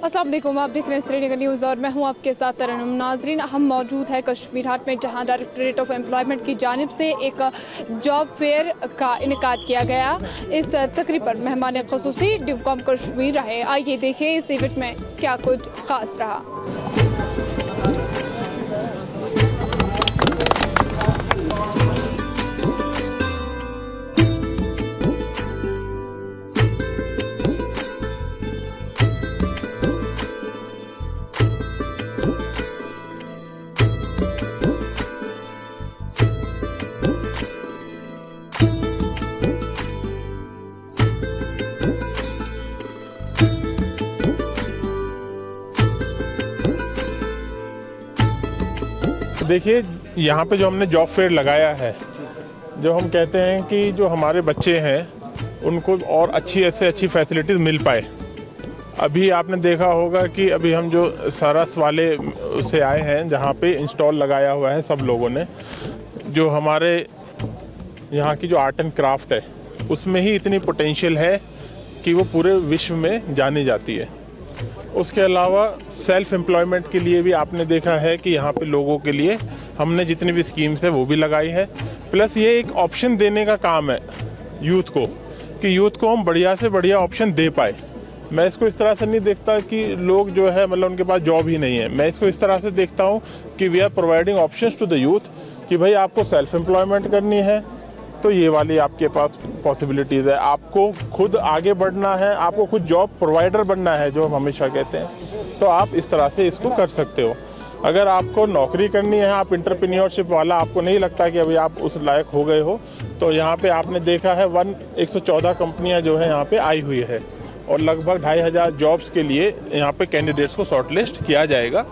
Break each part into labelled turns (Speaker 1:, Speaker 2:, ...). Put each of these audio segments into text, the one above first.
Speaker 1: अस्सलाम वालेकुम, आप देख रहे हैं श्रीनगर न्यूज़ और मैं हूं आपके साथ तरन्नुम। नाजरीन, हम मौजूद है कश्मीर हाट में, जहां डायरेक्टरेट ऑफ एम्प्लॉयमेंट की जानिब से एक जॉब फेयर का इनेकाद किया गया। इस तकरीब पर मेहमान ख़ुसूसी डिवकॉम कश्मीर रहे। आइए देखें इस इवेंट में क्या कुछ ख़ास रहा।
Speaker 2: देखिए, यहाँ पे जो हमने जॉब फेयर लगाया है, जो हम कहते हैं कि जो हमारे बच्चे हैं उनको और अच्छी से अच्छी फैसिलिटीज़ मिल पाए। अभी आपने देखा होगा कि अभी हम जो सरस वाले से आए हैं, जहाँ पे इंस्टॉल लगाया हुआ है सब लोगों ने, जो हमारे यहाँ की जो आर्ट एंड क्राफ्ट है उसमें ही इतनी पोटेंशियल है कि वो पूरे विश्व में जानी जाती है। उसके अलावा सेल्फ एम्प्लॉयमेंट के लिए भी आपने देखा है कि यहाँ पे लोगों के लिए हमने जितनी भी स्कीम्स है वो भी लगाई है। प्लस ये एक ऑप्शन देने का काम है यूथ को, कि यूथ को हम बढ़िया से बढ़िया ऑप्शन दे पाए। मैं इसको इस तरह से नहीं देखता कि लोग जो है मतलब उनके पास जॉब ही नहीं है। मैं इसको इस तरह से देखता हूँ कि we are providing options to the youth, कि भाई आपको सेल्फ एम्प्लॉयमेंट करनी है तो ये वाली आपके पास पॉसिबिलिटीज़ है। आपको खुद आगे बढ़ना है, आपको खुद जॉब प्रोवाइडर बनना है, जो हम हमेशा कहते हैं, तो आप इस तरह से इसको कर सकते हो। अगर आपको नौकरी करनी है, आप एंटरप्रेन्योरशिप वाला, आपको नहीं लगता कि अभी आप उस लायक हो गए हो, तो यहाँ पे आपने देखा है 114 कंपनियाँ जो है यहाँ पे आई हुई है और लगभग 2500 जॉब्स के लिए यहाँ पे कैंडिडेट्स को शॉर्टलिस्ट किया जाएगा।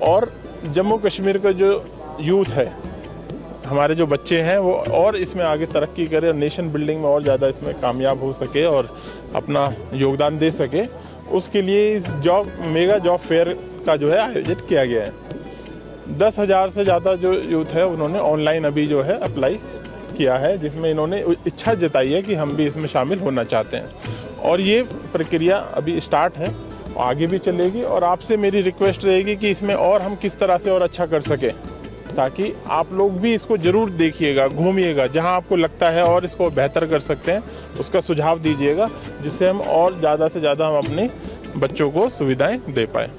Speaker 2: और जम्मू कश्मीर का जो यूथ है, हमारे जो बच्चे हैं, वो और इसमें आगे तरक्की करें और नेशन बिल्डिंग में और ज़्यादा इसमें कामयाब हो सके और अपना योगदान दे सके, उसके लिए इस मेगा जॉब फेयर का जो है आयोजित किया गया है। 10,000 से ज़्यादा जो यूथ है उन्होंने ऑनलाइन अभी जो है अप्लाई किया है, जिसमें इन्होंने इच्छा जताई है कि हम भी इसमें शामिल होना चाहते हैं। और ये प्रक्रिया अभी स्टार्ट है, आगे भी चलेगी। और आपसे मेरी रिक्वेस्ट रहेगी कि इसमें और हम किस तरह से और अच्छा कर सकें, ताकि आप लोग भी इसको ज़रूर देखिएगा, घूमिएगा, जहां आपको लगता है और इसको बेहतर कर सकते हैं उसका सुझाव दीजिएगा, जिससे हम और ज़्यादा से ज़्यादा हम अपने बच्चों को सुविधाएं दे पाएँ।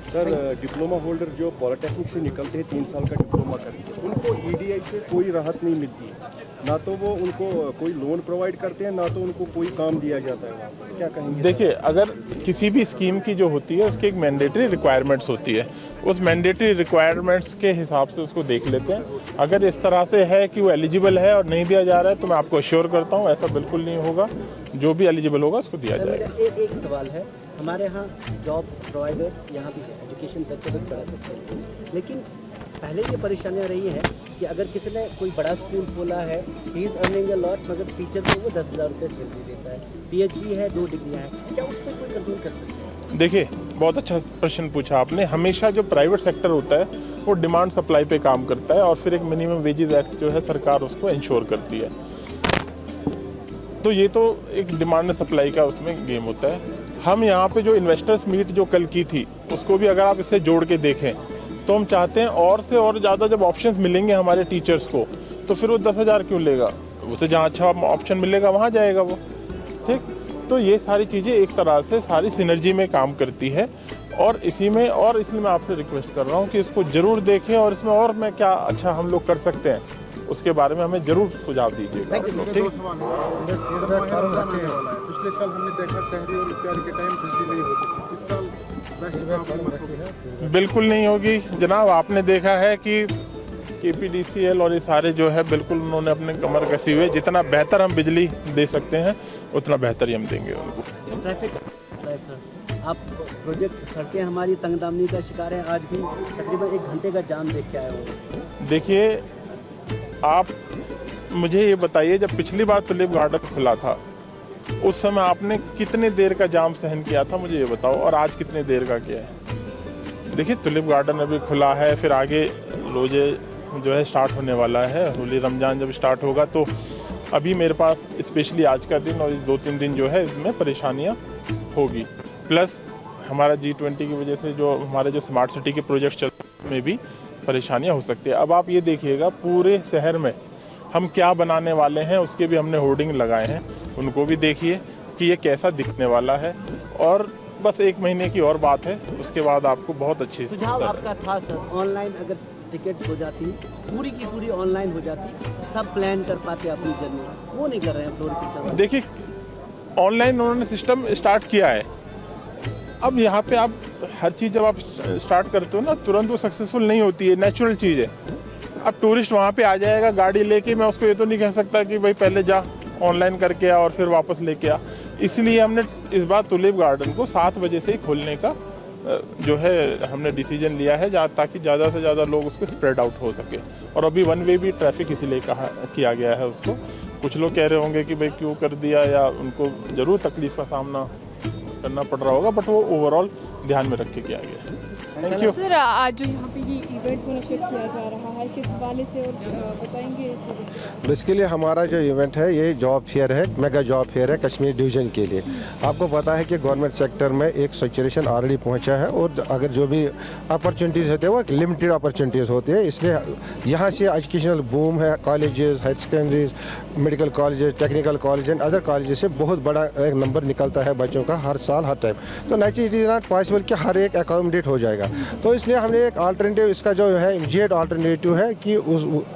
Speaker 3: सर, डिप्लोमा होल्डर जो पॉलिटेक्निक से निकलते हैं 3 साल का डिप्लोमा करके, उनको ईडीआई से कोई राहत नहीं मिलती है, ना तो वो उनको कोई लोन प्रोवाइड करते हैं, ना तो उनको कोई काम दिया जाता है। क्या कहेंगे?
Speaker 2: देखिए, अगर किसी भी स्कीम की जो होती है उसकी एक मैंडेटरी रिक्वायरमेंट्स होती है, उस मैंडेटरी रिक्वायरमेंट्स के हिसाब से उसको देख लेते हैं। अगर इस तरह से है कि वो एलिजिबल है और नहीं दिया जा रहा है, तो मैं आपको अश्योर करता हूँ ऐसा बिल्कुल नहीं होगा। जो भी एलिजिबल होगा उसको दिया जाएगा।
Speaker 4: एक सवाल है, हमारे यहाँ जॉब प्रोवाइडर्स यहाँ भी एजुकेशन सेक्टर में करा सकते हैं, लेकिन पहले ये परेशानियाँ रही है कि अगर किसी ने कोई बड़ा स्कूल खोला है, he is earning a lot, मगर टीचर को वो 10,000 रुपये सैलरी देता है, पीएचडी है, 2 डिग्रियाँ हैं, क्या उस पर कोई कंट्रोल कर सकते हैं?
Speaker 2: देखिए, बहुत अच्छा प्रश्न पूछा आपने। हमेशा जो प्राइवेट सेक्टर होता है वो डिमांड सप्लाई पे काम करता है और फिर एक मिनिमम वेजेस एक्ट जो है सरकार उसको इंश्योर करती है। तो ये तो एक डिमांड सप्लाई का उसमें गेम होता है। हम यहाँ पे जो इन्वेस्टर्स मीट जो कल की थी, उसको भी अगर आप इससे जोड़ के देखें, तो हम चाहते हैं और से और ज़्यादा जब ऑप्शंस मिलेंगे हमारे टीचर्स को, तो फिर वो 10,000 क्यों लेगा, उसे जहाँ अच्छा ऑप्शन मिलेगा वहाँ जाएगा वो। ठीक, तो ये सारी चीज़ें एक तरह से सारी सिनर्जी में काम करती है। और इसलिए मैं आपसे रिक्वेस्ट कर रहा हूँ कि इसको ज़रूर देखें और इसमें और मैं क्या अच्छा हम लोग कर सकते हैं उसके बारे में हमें ज़रूर सुझाव दीजिएगा।
Speaker 3: पिछले साल हमने देखा शहरी और इत्यादि के टाइम बिजली नहीं होती, इस साल
Speaker 2: बिल्कुल नहीं होगी जनाब। आपने देखा है कि KPDCL और ये सारे जो है बिल्कुल उन्होंने अपने कमर कसी हुए, जितना बेहतर हम बिजली दे सकते हैं उतना बेहतर ही हम देंगे उनको।
Speaker 4: ट्रैफिक आप प्रोजेक्ट सड़कें हमारी तंगदामनी का शिकार है, आज भी तकरीबन 1 घंटे का जाम देख के आए हो।
Speaker 2: देखिए, आप मुझे ये बताइए, जब पिछली बार टुलिप गार्डन खुला था उस समय आपने कितने देर का जाम सहन किया था, मुझे ये बताओ, और आज कितने देर का किया है? देखिए, टुलिप गार्डन अभी खुला है, फिर आगे रोजे जो है स्टार्ट होने वाला है, होली रमज़ान जब स्टार्ट होगा, तो अभी मेरे पास स्पेशली आज का दिन और 2-3 दिन जो है इसमें परेशानियाँ होगी। प्लस हमारा G20 की वजह से जो हमारे जो स्मार्ट सिटी के प्रोजेक्ट चल में भी परेशानियां हो सकती है। अब आप ये देखिएगा पूरे शहर में हम क्या बनाने वाले हैं, उसके भी हमने होर्डिंग लगाए हैं, उनको भी देखिए कि ये कैसा दिखने वाला है। और बस 1 महीने की और बात है, उसके बाद आपको बहुत अच्छी
Speaker 4: सुझाव आपका था सर, ऑनलाइन अगर टिकट्स हो जाती पूरी की पूरी ऑनलाइन हो जाती, सब प्लान कर पाते अपनी जर्नी, वो नहीं कर रहे हैं फ्लोर पिक्चर।
Speaker 2: देखिए ऑनलाइन उन्होंने सिस्टम स्टार्ट किया है। अब यहाँ पे आप हर चीज़ जब आप स्टार्ट करते हो ना, तुरंत वो सक्सेसफुल नहीं होती है, नेचुरल चीज़ है। अब टूरिस्ट वहाँ पे आ जाएगा गाड़ी लेके, मैं उसको ये तो नहीं कह सकता कि भाई पहले जा ऑनलाइन करके आ और फिर वापस लेके आ। इसलिए हमने इस बार टुलिप गार्डन को 7 बजे से ही खोलने का जो है हमने डिसीजन लिया है, ताकि ज़्यादा से ज़्यादा लोग उसको स्प्रेड आउट हो सके। और अभी 1 वे भी ट्रैफिक इसीलिए किया गया है उसको। कुछ लोग कह रहे होंगे कि भाई क्यों कर दिया, या उनको ज़रूर तकलीफ का सामना करना पड़ रहा होगा, बट वो ओवरऑल ध्यान में रख के किया गया है। थैंक यू
Speaker 1: सर, आज जो यहाँ पे ये इवेंट मुनक्किद किया जा रहा है, किस हवाले से और बताएंगे इससे?
Speaker 5: बेसिकली हमारा जो इवेंट है ये जॉब फेयर है, मेगा जॉब फेयर है कश्मीर डिवीज़न के लिए। आपको पता है कि गवर्नमेंट सेक्टर में एक सैचुरेशन ऑलरेडी पहुंचा है, और अगर जो भी अपॉर्चुनिटीज़ होते हैं वो लिमिटेड अपॉर्चुनिटीज़ होती है। इसलिए यहाँ से एजुकेशनल बूम है, colleges, higher secondaries, medical colleges, technical college and other colleges से बहुत बड़ा एक नंबर निकलता है बच्चों का हर साल हर टाइम। तो naturally it is not possible कि हर एक अकोमोडेट हो जाएगा। तो इसलिए हमने एक अल्टरनेटिव, इसका जो है इमीडिएट अल्टरनेटिव है कि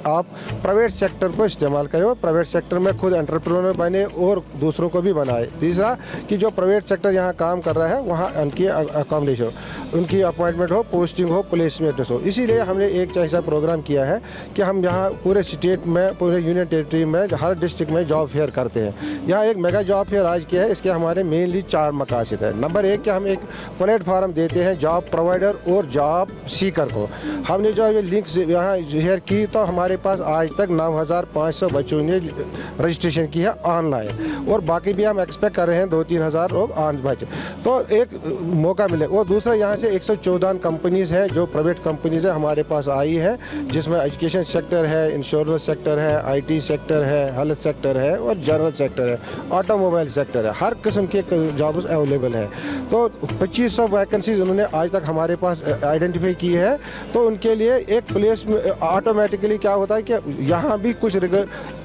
Speaker 5: आप प्राइवेट सेक्टर को इस्तेमाल करें और प्राइवेट सेक्टर में खुद एंटरप्रेन्योर बने और दूसरों को भी बनाए। तीसरा कि जो प्राइवेट सेक्टर यहाँ काम कर रहा है वहाँ उनकी अकोमोडेशन, उनकी अपॉइंटमेंट हो, पोस्टिंग हो, प्लेसमेंट हो। इसीलिए हमने एक ऐसा प्रोग्राम किया है कि हम यहाँ पूरे स्टेट में, पूरे यूनियन टेरिटरी में, हर डिस्ट्रिक्ट में जॉब फेयर करते हैं। यहाँ एक मेगा जॉब फेयर आज किया है। इसके हमारे मेनली 4 मकासद है। नंबर 1 कि हम एक प्लेटफॉर्म देते हैं जॉब प्रोवाइडर और जॉब सीकर को। हमने जो ये लिंक्स यहाँ शेयर की, तो हमारे पास आज तक 9500 बच्चों ने रजिस्ट्रेशन की है ऑनलाइन, और बाकी भी हम एक्सपेक्ट कर रहे हैं 2-3 हज़ार लोग ऑन बच्चे, तो एक मौका मिले। और दूसरा यहाँ से 114 कंपनीज़ हैं जो प्राइवेट कंपनीज़ है हमारे पास आई है, जिसमें एजुकेशन सेक्टर है, इंश्योरेंस सेक्टर है, IT सेक्टर है, हेल्थ सेक्टर है और जनरल सेक्टर है, ऑटोमोबाइल सेक्टर है। हर किस्म के जॉब्स अवेलेबल हैं। तो 2500 वैकेंसीज उन्होंने आज तक हमारे पास आइडेंटिफाई की है। तो उनके लिए एक प्लेस ऑटोमेटिकली क्या होता है कि यहाँ भी कुछ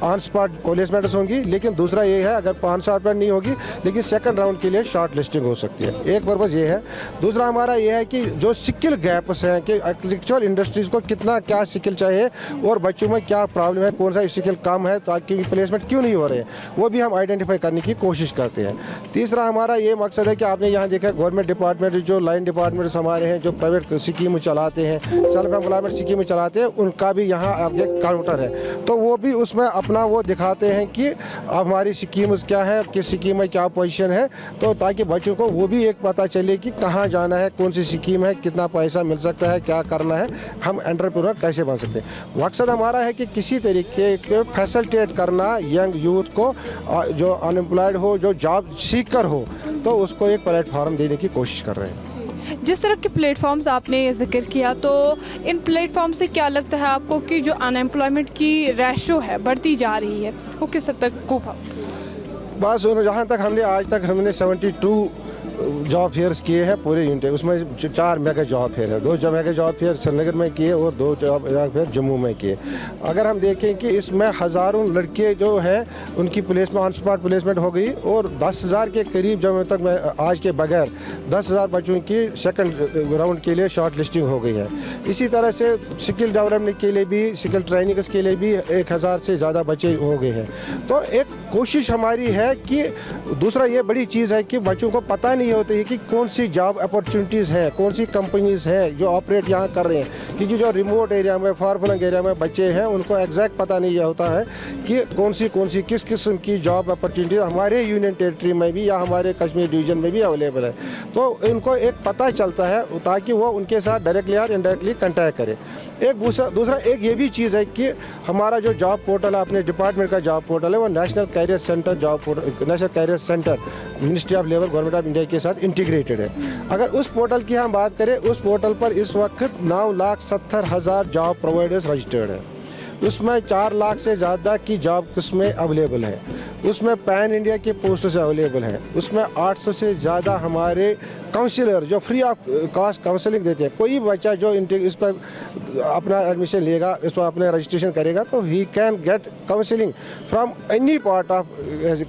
Speaker 5: ऑन स्पॉट प्लेसमेंट्स होंगी, लेकिन दूसरा ये है अगर 5 स्पॉट नहीं होगी, लेकिन सेकंड राउंड के लिए शॉर्ट लिस्टिंग हो सकती है। एक पर्पज़ ये है। दूसरा हमारा ये है कि जो स्किल गैप्स हैं कि एक्चुअल इंडस्ट्रीज़ को कितना क्या स्किल चाहिए और बच्चों में क्या प्रॉब्लम है, कौन सा स्किल कम है, ताकि प्लेसमेंट क्यों नहीं हो रहे हैं, वो भी हम आइडेंटिफाई करने की कोशिश करते हैं। तीसरा हमारा ये मकसद है कि आपने यहाँ देखा गवर्नमेंट डिपार्टमेंट, जो लाइन डिपार्टमेंट्स हमारे हैं, जो प्राइवेट स्कीम चलाते हैं, सेल्फ एम्प्लॉयमेंट स्कीम चलाते हैं, उनका भी यहाँ आगे काउंटर है। तो वो भी उसमें अपना वो दिखाते हैं कि हमारी स्कीम क्या है, किस स्कीम में क्या पोजीशन है, तो ताकि बच्चों को वो भी एक पता चले कि कहाँ जाना है, कौन सी स्कीम है, कितना पैसा मिल सकता है, क्या करना है, हम एंटरप्रेन्योर कैसे बन सकते हैं। मकसद हमारा है कि किसी तरीके के फैसिलिटेट करना यंग यूथ को, जो अनएम्प्लॉयड हो, जो जॉब सीकर हो, तो उसको एक प्लेटफॉर्म देने की कोशिश कर रहे हैं।
Speaker 1: जिस तरह के प्लेटफॉर्म्स आपने जिक्र किया, तो इन प्लेटफॉर्म से क्या लगता है आपको कि जो अनएम्प्लॉयमेंट की रेशो है बढ़ती जा रही है, वो किस हद तक को?
Speaker 5: बस जहाँ तक हमने 72 जॉब फेयर्स किए हैं पूरे यूनिट, उसमें 4 मेगा जॉब फेयर है। 2 मेगा जॉब फेयर श्रीनगर में किए और 2 जॉब फेयर जम्मू में किए। अगर हम देखें कि इसमें हज़ारों लड़के जो हैं उनकी प्लेसमेंट, ऑन स्पॉट प्लेसमेंट हो गई, और 10,000 के करीब जब तक मैं आज के बगैर 10,000 बच्चों की सेकंड राउंड के लिए शॉर्ट लिस्टिंग हो गई है। इसी तरह से स्किल डेवलपमेंट के लिए भी, स्किल ट्रेनिंग्स के लिए भी 1000 से ज़्यादा बच्चे हो गए हैं। तो एक कोशिश हमारी है कि दूसरा ये बड़ी चीज़ है कि बच्चों को पता नहीं होती है कि कौन सी जॉब अपॉर्चुनिटीज़ हैं, कौन सी कंपनीज़ हैं जो ऑपरेट यहाँ कर रहे हैं, क्योंकि जो रिमोट एरिया में, फार फ्लंग एरिया में बच्चे हैं उनको एग्जैक्ट पता नहीं होता है कि कौन सी किस किस्म की जॉब अपॉर्चुनिटी हमारे यूनियन टेरिटरी में भी या हमारे कश्मीर डिवीज़न में भी अवेलेबल है। तो इनको एक पता चलता है ताकि वो उनके साथ डायरेक्टली या इनडायरेक्टली कंटैक्ट करें। एक दूसरा एक ये भी चीज़ है कि हमारा जो जॉब पोर्टल है, अपने डिपार्टमेंट का जॉब पोर्टल है, वो national career centre job portal, national career centre ministry of labour government of India के साथ इंटीग्रेटेड है। अगर उस पोर्टल की हम बात करें, उस पोर्टल पर इस वक्त 9,70,000 जॉब प्रोवाइडर्स रजिस्टर्ड है। उसमें 4 लाख से ज़्यादा की जॉब उसमें अवेलेबल है, उसमें पैन इंडिया के पोस्ट्स अवेलेबल हैं, उसमें 800 से ज़्यादा हमारे काउंसलर जो फ्री ऑफ कॉस्ट काउंसलिंग देते हैं। कोई बच्चा जो इस पर अपना एडमिशन लेगा, इस पर अपना रजिस्ट्रेशन करेगा तो he can get counselling from any part of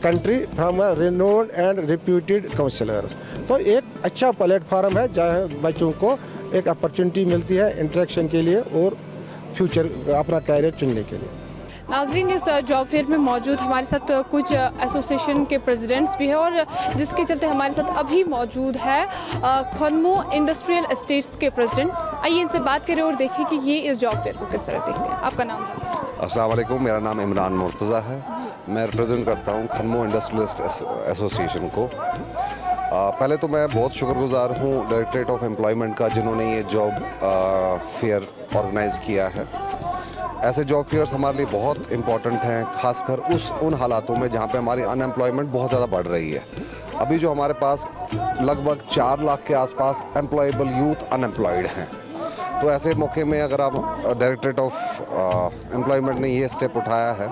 Speaker 5: country from renowned and reputed counsellors. तो एक अच्छा प्लेटफॉर्म है जहाँ बच्चों को एक अपॉर्चुनिटी मिलती है इंटरेक्शन के लिए और फ्यूचर अपना कैरियर चुनने के लिए।
Speaker 1: नाजरीन, इस जॉब फेयर में मौजूद हमारे साथ कुछ एसोसिएशन के प्रेसिडेंट्स भी हैं और जिसके चलते हमारे साथ अभी मौजूद है खनमो इंडस्ट्रियल एस्टेट्स के प्रेसिडेंट। आइए इनसे बात करें और देखें कि ये इस जॉब फेयर को किस तरह देखते हैं। आपका नाम?
Speaker 6: अस्सलाम वालेकुम, मेरा नाम इमरान मुर्तज़ा है। मैं रिप्रेजेंट करता हूँ खनमो इंडस्ट्रियलिस्ट एसोसिएशन को। पहले तो मैं बहुत शुक्रगुजार हूँ डायरेक्टरेट ऑफ एम्प्लॉयमेंट का जिन्होंने ये जॉब फेयर ऑर्गेनाइज़ किया है। ऐसे जॉब फेयर्स हमारे लिए बहुत इम्पॉर्टेंट हैं, खासकर उन हालातों में जहाँ पे हमारी अनएम्प्लॉयमेंट बहुत ज़्यादा बढ़ रही है। अभी जो हमारे पास लगभग 4 लाख के आसपास एम्प्लॉयबल यूथ अनएम्प्लॉयड हैं, तो ऐसे मौके में अगर आप डायरेक्टरेट ऑफ एम्प्लॉयमेंट ने ये स्टेप उठाया है,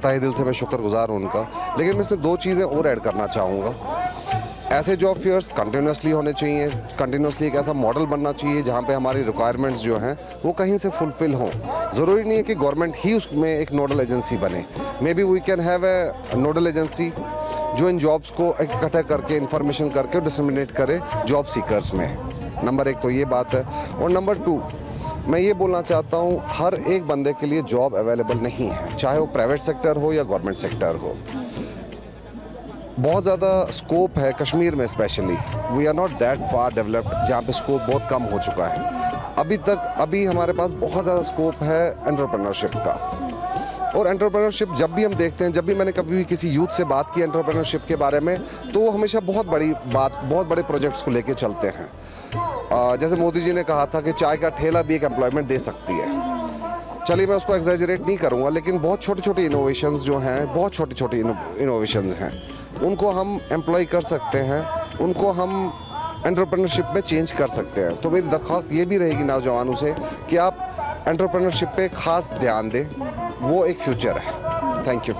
Speaker 6: तहे दिल से मैं शुक्रगुजार हूँ उनका। लेकिन मैं इसमें 2 चीज़ें और ऐड करना चाहूँगा। ऐसे जॉब फेयर्स कंटिन्यूसली होने चाहिए, कंटिन्यूसली एक ऐसा मॉडल बनना चाहिए जहाँ पे हमारी रिक्वायरमेंट्स जो हैं वो कहीं से फुलफिल हों। ज़रूरी नहीं है कि गवर्नमेंट ही उसमें एक नोडल एजेंसी बने। May be we can have a nodal agency जो इन जॉब्स को इकट्ठा करके इंफॉर्मेशन करके डिसमिनेट करे जॉब सीकर्स में। नंबर 1 तो ये बात है। और नंबर 2 मैं ये बोलना चाहता हूँ, हर एक बंदे के लिए जॉब अवेलेबल नहीं है, चाहे वो प्राइवेट सेक्टर हो या गवर्नमेंट सेक्टर हो। बहुत ज़्यादा स्कोप है कश्मीर में, specially we are not that far developed जहाँ पे स्कोप बहुत कम हो चुका है। अभी हमारे पास बहुत ज़्यादा स्कोप है एंटरप्रेन्योरशिप का। और एंटरप्रेन्योरशिप जब भी हम देखते हैं, जब भी मैंने कभी भी किसी यूथ से बात की एंटरप्रेन्योरशिप के बारे में, तो वो हमेशा बहुत बड़े प्रोजेक्ट्स को लेके चलते हैं। जैसे मोदी जी ने कहा था कि चाय का ठेला भी एक एम्प्लॉयमेंट दे सकती है। चलिए मैं उसको एग्जैजरेट नहीं करूँगा, लेकिन बहुत छोटे छोटे इनोवेशंस जो हैं, बहुत छोटे छोटे इनोवेशंस हैं, उनको हम एम्प्लॉय कर सकते हैं, उनको हम एंटरप्रेन्योरशिप में चेंज कर सकते हैं। तो मेरी दरख्वास्त ये भी रहेगी नौजवानों से कि आप एंटरप्रेन्योरशिप पे ख़ास ध्यान दें, वो एक फ्यूचर है। Thank you.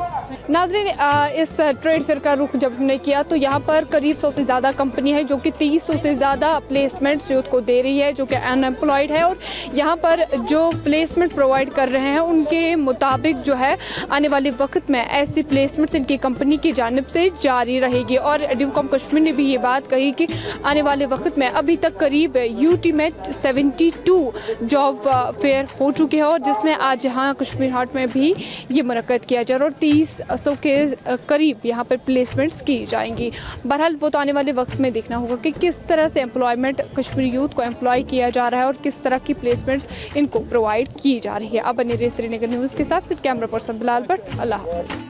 Speaker 1: नाज़रीन, इस ट्रेड फेयर का रुख जब हमने किया तो यहाँ पर करीब 100 से ज़्यादा कंपनी है जो कि 300 से ज़्यादा प्लेसमेंट्स यूथ को दे रही है जो कि अनएम्प्लॉयड है। और यहाँ पर जो प्लेसमेंट प्रोवाइड कर रहे हैं उनके मुताबिक जो है आने वाले वक्त में ऐसी प्लेसमेंट्स इनकी कंपनी की जानिब से जारी रहेगी। और ड्यूकॉम कश्मीर ने भी ये बात कही कि आने वाले वक्त में अभी तक करीब यूटी में 72 जॉब फेयर हो चुके हैं और जिसमें आज यहाँ कश्मीर हाट में भी ये मुनक्कद किया जा रहा है और 300 के करीब यहाँ पर प्लेसमेंट्स की जाएंगी। बहरहाल वो तो आने वाले वक्त में देखना होगा कि किस तरह से एम्प्लॉयमेंट कश्मीरी यूथ को एम्प्लॉय किया जा रहा है और किस तरह की प्लेसमेंट्स इनको प्रोवाइड की जा रही है। अब बने रहिए श्रीनगर न्यूज़ के साथ, फिर कैमरा पर्सन बिलाल भट्ट। अल्लाह हाफ़िज़।